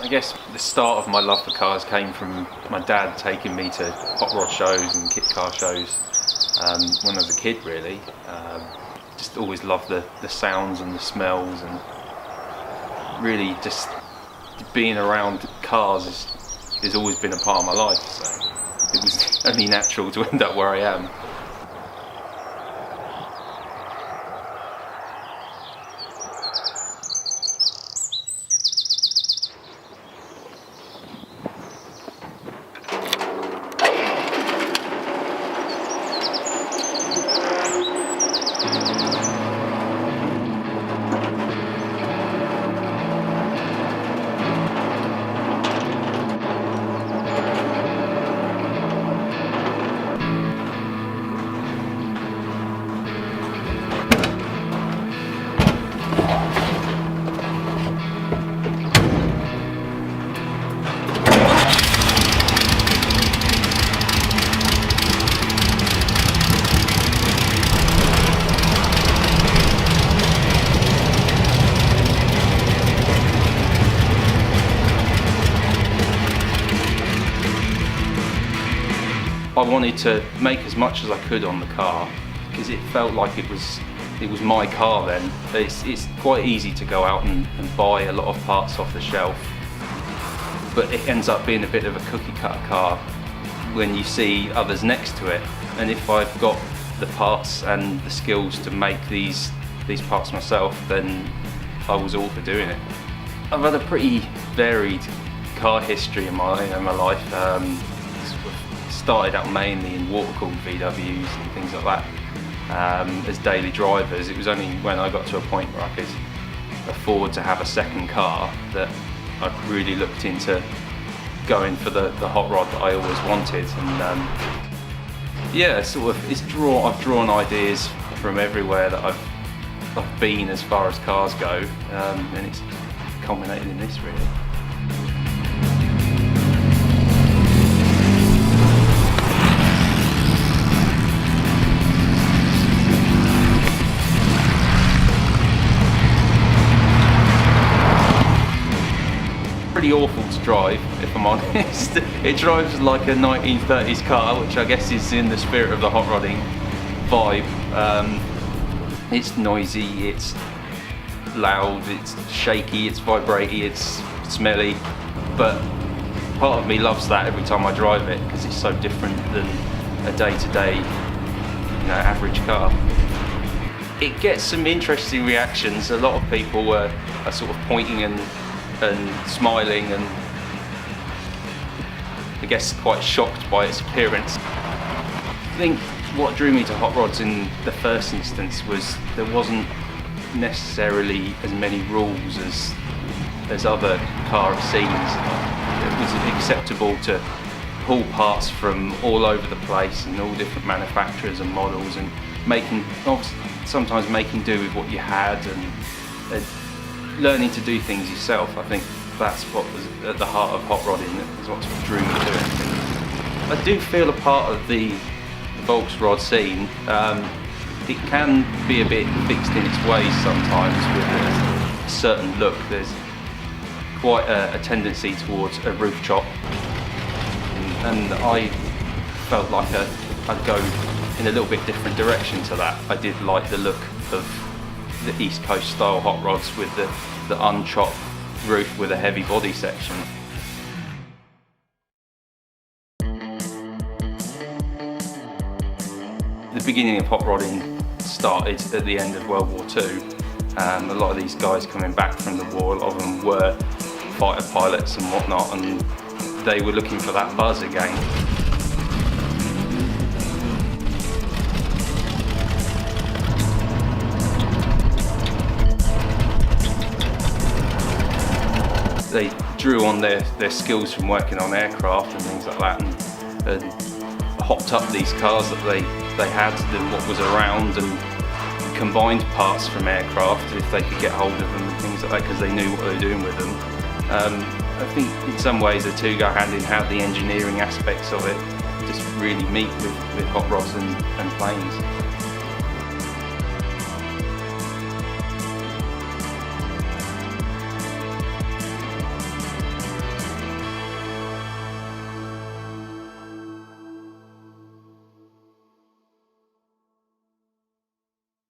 I guess the start of my love for cars came from my dad taking me to hot rod shows and kit car shows when I was a kid, really. Just always loved the sounds and the smells, and really just being around cars has always been a part of my life, so it was only natural to end up where I am. I wanted to make as much as I could on the car because it felt like it was my car then. It's quite easy to go out and buy a lot of parts off the shelf, but it ends up being a bit of a cookie cutter car when you see others next to it. And if I've got the parts and the skills to make these parts myself, then I was all for doing it. I've had a pretty varied car history in my life. Started out mainly in water-cooled VWs and things like that as daily drivers. It was only when I got to a point where I could afford to have a second car that I really looked into going for the hot rod that I always wanted. And yeah, I've drawn ideas from everywhere that I've been as far as cars go, and it's culminated in this, really. Pretty awful to drive, if I'm honest. It drives like a 1930s car, which I guess is in the spirit of the hot rodding vibe. It's noisy, it's loud, it's shaky, it's vibraty, it's smelly, but part of me loves that every time I drive it because it's so different than a day-to-day, average car. It gets some interesting reactions. A lot of people are sort of pointing and smiling and I guess quite shocked by its appearance. I think what drew me to hot rods in the first instance was there wasn't necessarily as many rules as other car scenes. It was acceptable to pull parts from all over the place and all different manufacturers and models, and sometimes making do with what you had and learning to do things yourself. I think that's what was at the heart of hot rodding, is what drew me to it. I do feel a part of the Volks rod scene. It can be a bit fixed in its ways sometimes with a certain look. There's quite a tendency towards a roof chop, and I felt like I'd go in a little bit different direction to that. I did like the look of the East Coast style hot rods with the unchopped roof with a heavy body section. The beginning of hot rodding started at the end of World War II. A lot of these guys coming back from the war, a lot of them were fighter pilots and whatnot, and they were looking for that buzz again. They drew on their skills from working on aircraft and things like that, and hopped up these cars that they had and what was around, and combined parts from aircraft if they could get hold of them and things like that, because they knew what they were doing with them. I think in some ways the two go hand in hand. The engineering aspects of it just really meet with hot rods and planes.